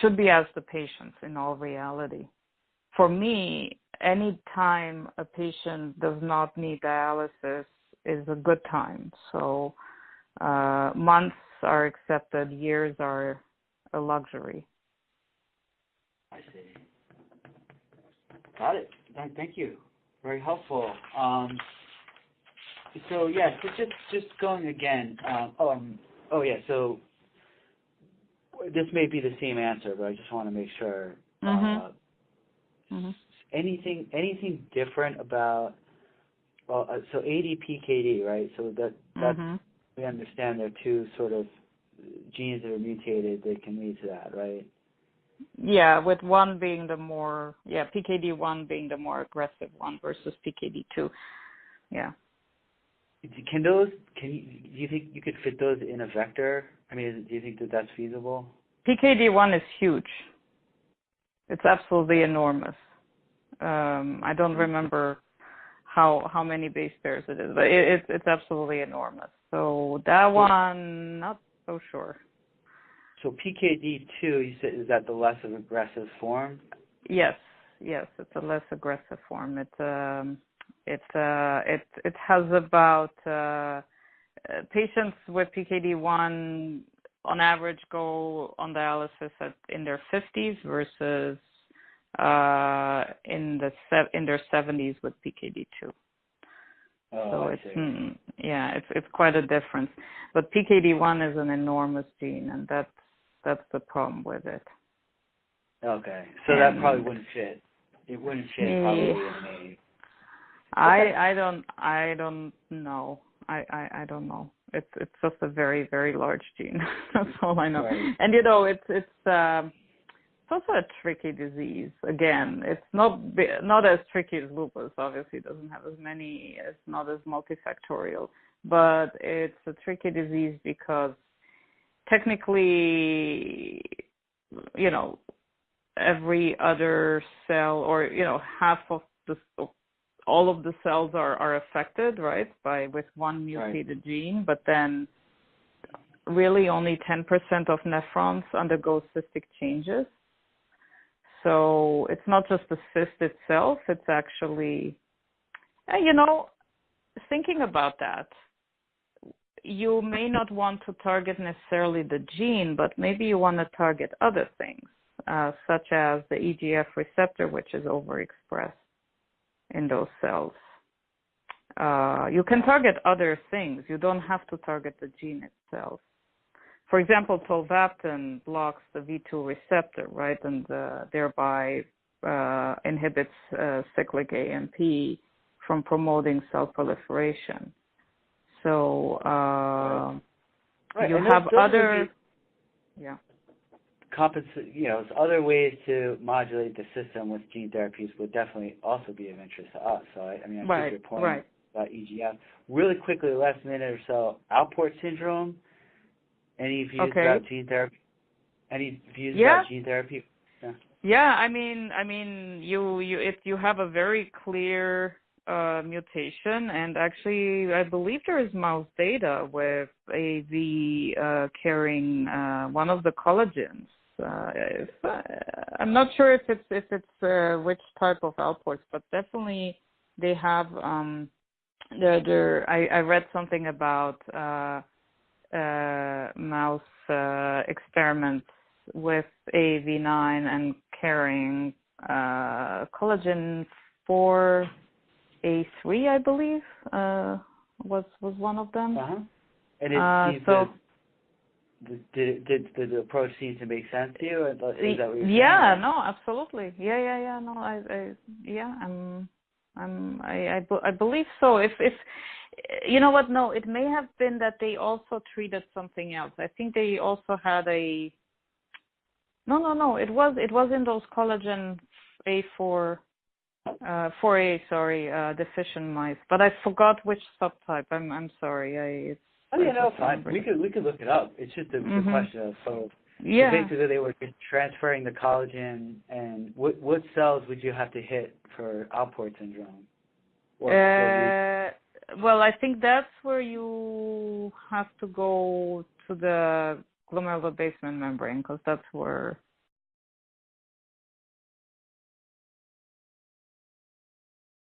should be asked the patients in all reality. For me, any time a patient does not need dialysis is a good time. So months are accepted, years are a luxury. I see. Got it. Thank you. Very helpful. So just going again. So this may be the same answer, but I just want to make sure. Anything different about so ADPKD, right? So that we understand there are two sort of genes that are mutated that can lead to that, right? Yeah, with one being the more PKD1 being the more aggressive one versus PKD2. Yeah. Do you think you could fit those in a vector? I mean, do you think that that's feasible? PKD1 is huge. It's absolutely enormous. I don't remember how many base pairs it is, but it's absolutely enormous. So that one, not so sure. So PKD2, you said, is that the less aggressive form? Yes, it's a less aggressive form. It has about patients with PKD1 on average go on dialysis in their 50s versus in their 70s with PKD2. So it's quite a difference. But PKD1 is an enormous gene, and that's the problem with it. Okay, so that probably wouldn't fit. It wouldn't fit probably in a. I don't know. I don't know. It's just a very, very large gene. That's all I know. Right. And it's also a tricky disease. Again, it's not as tricky as lupus. Obviously, it doesn't have as many. It's not as multifactorial, but it's a tricky disease because technically, every other cell, or half of all of the cells are affected, right, with one mutated gene, but then really only 10% of nephrons undergo cystic changes. So it's not just the cyst itself, it's actually, thinking about that, you may not want to target necessarily the gene, but maybe you want to target other things, such as the EGF receptor, which is overexpressed in those cells. You can target other things. You don't have to target the gene itself. For example, tolvaptan blocks the V2 receptor, right, and thereby inhibits cyclic AMP from promoting cell proliferation. So you have other, other ways to modulate the system with gene therapies would definitely also be of interest to us. So I take your point about EGF. Really quickly, last minute or so, Alport syndrome. Any views about gene therapy? Any views about gene therapy? Yeah, I mean, if you have a very clear mutation, and actually, I believe there is mouse data with AV carrying one of the collagens. I'm not sure if it's which type of Alports, but definitely they have. I read something about mouse experiments with AAV9 and carrying collagen 4A3, I believe, was one of them. And it seems did the approach seem to make sense to you? Is that what you're saying? No, absolutely. No, I believe so. If you know what? No, it may have been that they also treated something else. I think they also had a. No. It was in those collagen A4, 4A, deficient mice. But I forgot which subtype. I'm sorry. Fine. We could look it up. It's just a question of so basically they were just transferring the collagen, and what cells would you have to hit for Alport syndrome? Well, I think that's where you have to go to the glomerular basement membrane, because that's where